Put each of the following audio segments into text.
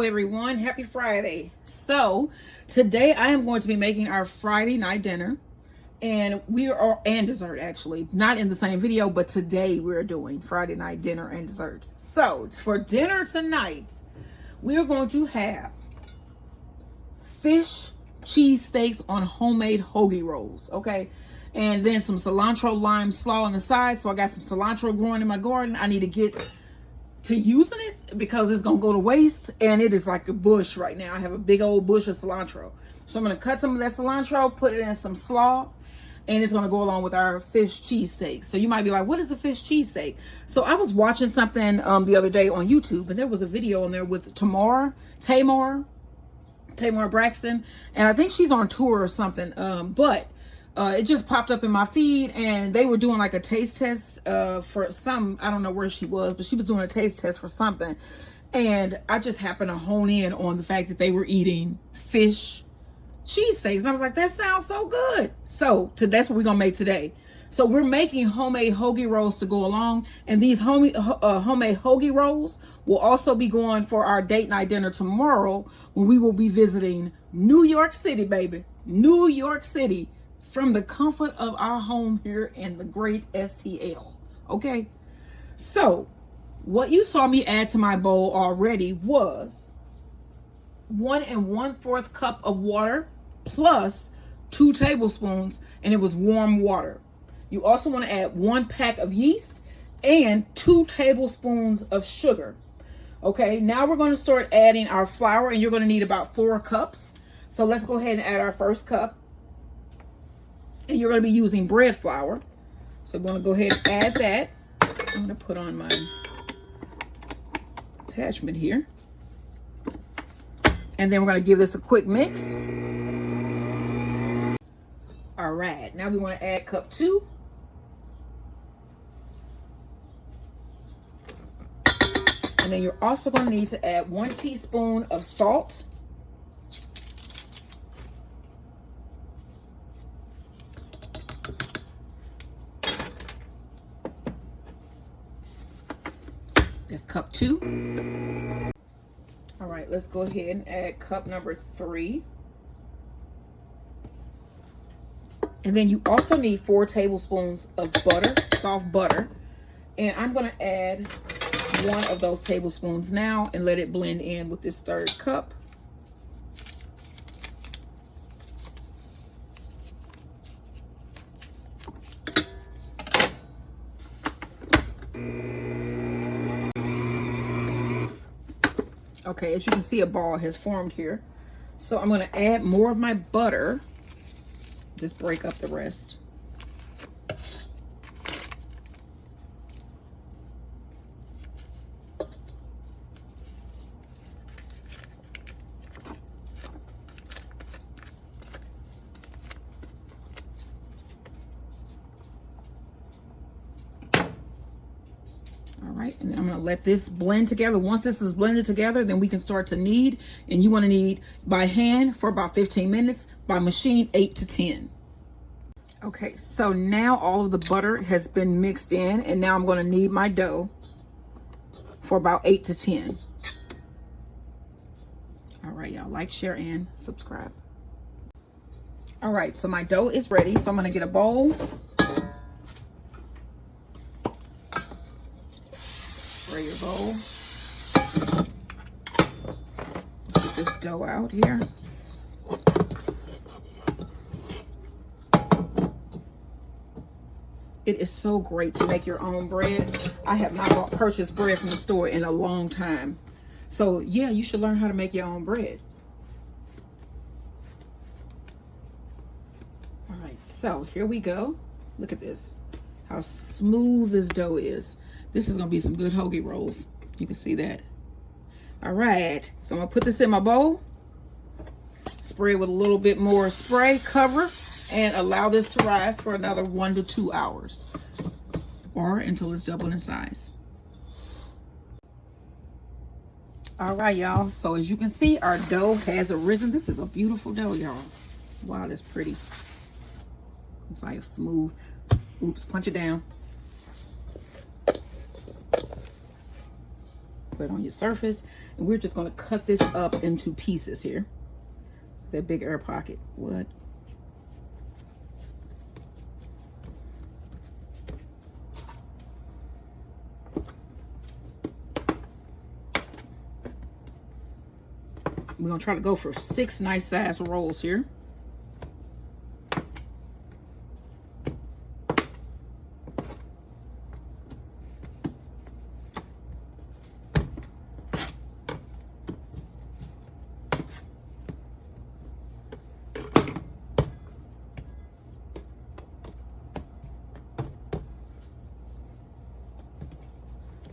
everyone, happy Friday. So today I am going to be making our Friday night dinner, and and dessert, actually not in the same video, but today we're doing Friday night dinner and dessert. So for dinner tonight we are going to have fish cheesesteaks on homemade hoagie rolls, okay, and then some cilantro lime slaw on the side. So I got some cilantro growing in my garden. I need to get to using it because it's gonna go to waste, and it is like a bush right now. I have a big old bush of cilantro, so I'm gonna cut some of that cilantro, put it in some slaw, and it's gonna go along with our fish cheesesteak. So you might be like, what is the fish cheesesteak? So I was watching something the other day on YouTube, and there was a video on there with Tamar Braxton, and I think she's on tour or something, but it just popped up in my feed, and they were doing like a taste test for some, I don't know where she was, but she was doing a taste test for something, and I just happened to hone in on the fact that they were eating fish cheesesteaks, and I was like, that sounds so good. So that's what we're gonna make today. So we're making homemade hoagie rolls to go along, and these homemade hoagie rolls will also be going for our date night dinner tomorrow, when we will be visiting New York City, baby. New York City, from the comfort of our home here in the great STL, okay? So what you saw me add to my bowl already was 1 1/4 cup of water plus 2 tablespoons, and it was warm water. You also want to add 1 pack of yeast and 2 tablespoons of sugar. Okay, now we're going to start adding our flour, and you're going to need about 4 cups. So let's go ahead and add our first cup. And you're going to be using bread flour. So I'm going to go ahead and add that. I'm going to put on my attachment here. And then we're going to give this a quick mix. All right, now we want to add cup 2. And then you're also going to need to add 1 teaspoon of salt. That's cup 2. All right, let's go ahead and add cup number 3. And then you also need 4 tablespoons of butter, soft butter. And I'm going to add 1 of those tablespoons now and let it blend in with this 3rd cup. Okay, as you can see, a ball has formed here. So I'm going to add more of my butter. Just break up the rest. All right, and then I'm going to let this blend together. Once this is blended together, then we can start to knead. And you want to knead by hand for about 15 minutes, by machine 8 to 10. Okay, so now all of the butter has been mixed in, and now I'm going to knead my dough for about 8 to 10. All right, y'all, like, share, and subscribe. All right, so my dough is ready. So I'm going to get a bowl. Spray your bowl. Get this dough out here. It is so great to make your own bread. I have not purchased bread from the store in a long time. So yeah, you should learn how to make your own bread. All right, so here we go. Look at this, how smooth this dough is. This is gonna be some good hoagie rolls. You can see that. All right, so I'm gonna put this in my bowl, spray it with a little bit more spray, cover, and allow this to rise for another 1 to 2 hours, or until it's doubled in size. All right, y'all, so as you can see, our dough has arisen. This is a beautiful dough, y'all. Wow, that's pretty. It's like smooth. Oops, punch it down. chocolate on your surface. And we're just gonna cut this up into pieces here. That big air pocket, what? We're gonna try to go for 6 nice size rolls here.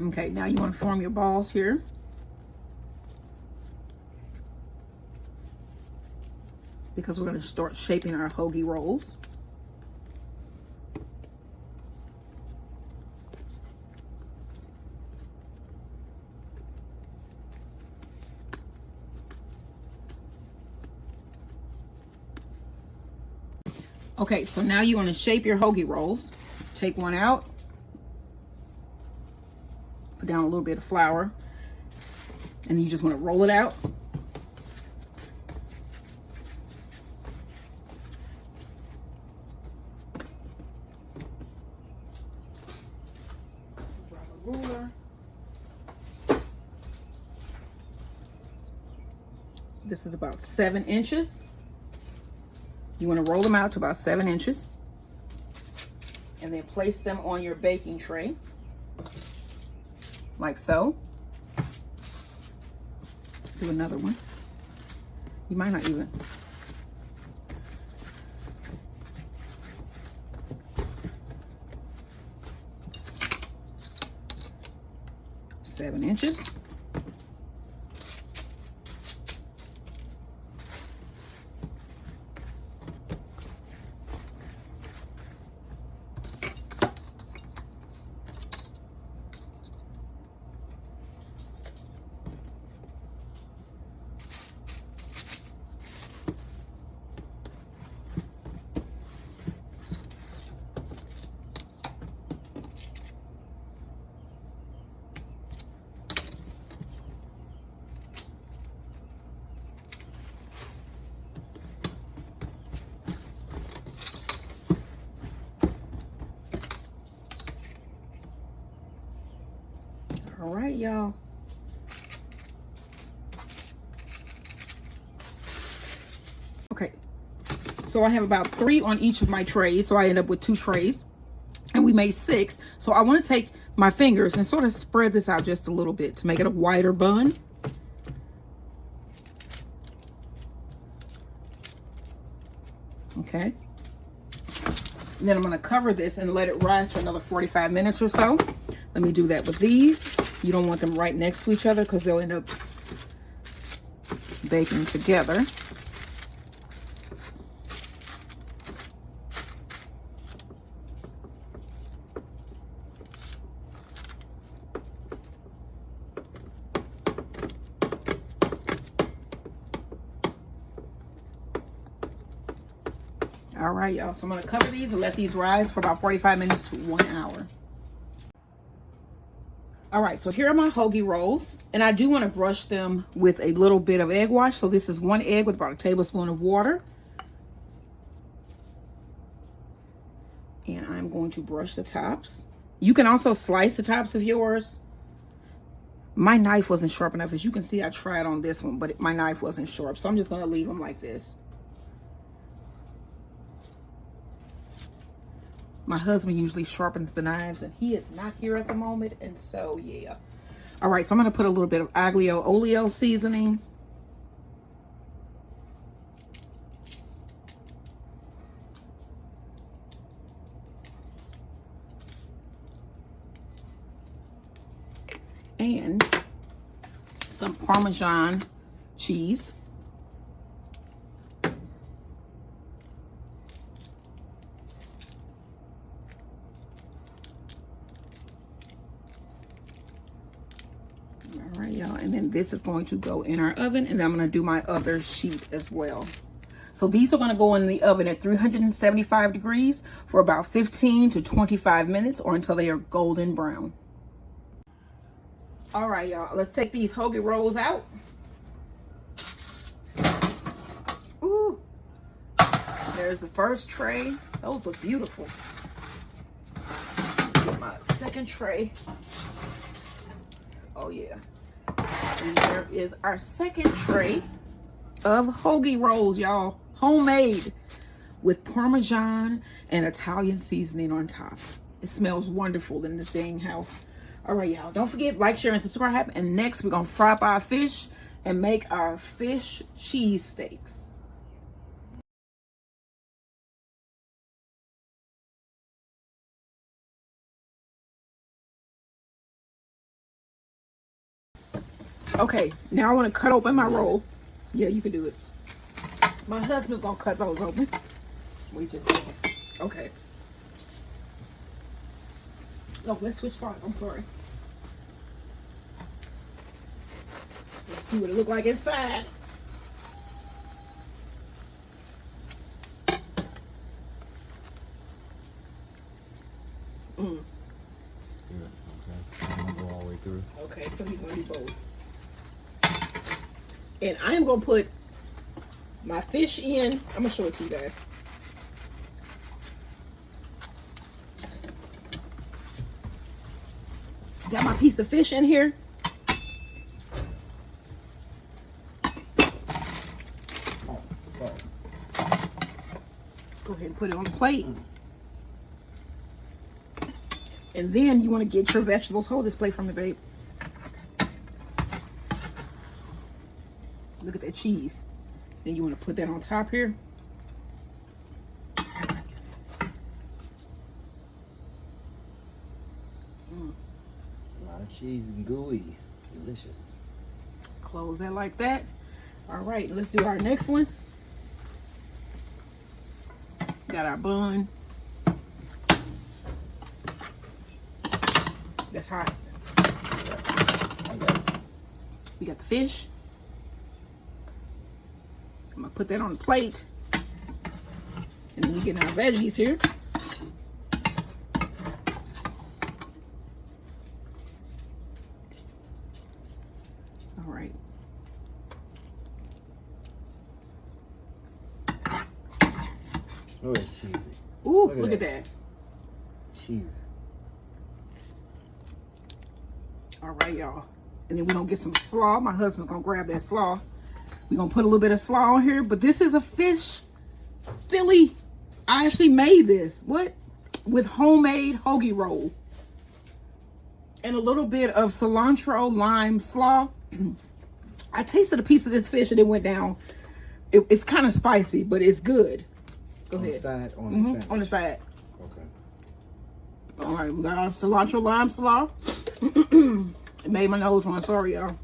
Okay, now you want to form your balls here. Because we're going to start shaping our hoagie rolls. Okay, so now you want to shape your hoagie rolls. Take one out. Put down a little bit of flour. And you just want to roll it out. Grab a ruler. This is about 7 inches. You want to roll them out to about 7 inches. And then place them on your baking tray. Like so. Do another one. You might not even. Seven inches. All right, y'all. Okay, so I have about 3 on each of my trays, so I end up with 2 trays, and we made 6. So I want to take my fingers and sort of spread this out just a little bit to make it a wider bun. Okay. And then I'm going to cover this and let it rise for another 45 minutes or so. Let me do that with these. You don't want them right next to each other because they'll end up baking together. All right, y'all. So I'm going to cover these and let these rise for about 45 minutes to 1 hour. All right, so here are my hoagie rolls, and I do want to brush them with a little bit of egg wash. So this is 1 egg with about a tablespoon of water. And I'm going to brush the tops. You can also slice the tops of yours. My knife wasn't sharp enough. As you can see, I tried on this one, but my knife wasn't sharp. So I'm just going to leave them like this. My husband usually sharpens the knives, and he is not here at the moment, and so yeah. All right, so I'm going to put a little bit of aglio olio seasoning. And some Parmesan cheese. All right, y'all, and then this is going to go in our oven, and then I'm going to do my other sheet as well. So these are going to go in the oven at 375 degrees for about 15 to 25 minutes or until they are golden brown. All right, y'all. Let's take these hoagie rolls out. Ooh. There's the first tray. Those look beautiful. Let's get my second tray. Oh, yeah. And there is our second tray of hoagie rolls, y'all. Homemade with Parmesan and Italian seasoning on top. It smells wonderful in this dang house. All right, y'all. Don't forget, like, share, and subscribe. And next, we're going to fry up our fish and make our fish cheese steaks. Okay, now I want to cut open my roll. Yeah, you can do it. My husband's going to cut those open. We just, okay. Oh, let's switch parts. I'm sorry. Let's see what it look like inside. Good. Okay. I'm gonna go all the way through. Okay, so he's gonna do both. And I am gonna put my fish in. I'm gonna show it to you guys. Got my piece of fish in here. Go ahead and put it on the plate. And then you want to get your vegetables. Hold this plate from me, babe. Look at that cheese. Then you want to put that on top here. A lot of cheese and gooey. Delicious. Close that like that. All right, let's do our next one. Got our bun. That's hot. We got the fish. I'm gonna put that on the plate. And then we get our veggies here. All right. Oh, it's cheesy. Ooh, look at that. Cheese. All right, y'all. And then we're gonna get some slaw. My husband's gonna grab that slaw. We're gonna put a little bit of slaw on here, but this is a fish Philly. I actually made this. What? With homemade hoagie roll. And a little bit of cilantro lime slaw. I tasted a piece of this fish and it went down. It's kind of spicy, but it's good. Go ahead. On the side, on the sandwich. On the side. Okay. All right, we got our cilantro lime slaw. It made my nose run. Sorry, y'all.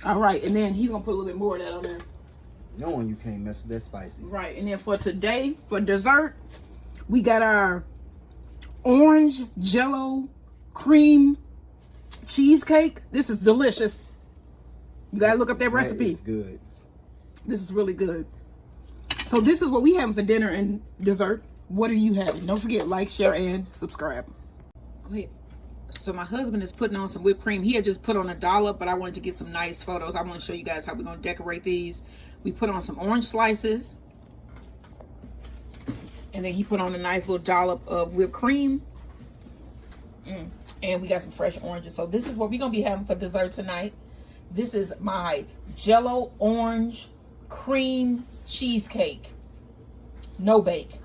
All right, and then he's gonna put a little bit more of that on there. Knowing you can't mess with that spicy. Right, and then for today, for dessert, we got our orange jello cream cheesecake. This is delicious. You gotta look up that recipe. It's good. This is really good. So this is what we having for dinner and dessert. What are you having? Don't forget, like, share, and subscribe. Go ahead. So my husband is putting on some whipped cream. He had just put on a dollop, but I wanted to get some nice photos. I want to show you guys how we're going to decorate these. We put on some orange slices. And then he put on a nice little dollop of whipped cream. And we got some fresh oranges. So this is what we're going to be having for dessert tonight. This is my Jello orange cream cheesecake. No bake.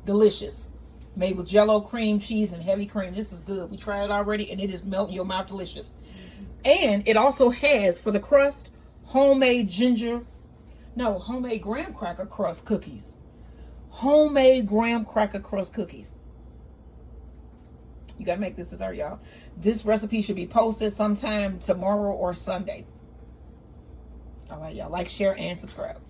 Delicious. Made with Jello cream, cheese, and heavy cream. This is good. We tried it already, and it is melt in your mouth delicious. And it also has, for the crust, homemade graham cracker crust cookies. Homemade graham cracker crust cookies. You got to make this dessert, y'all. This recipe should be posted sometime tomorrow or Sunday. All right, y'all. Like, share, and subscribe.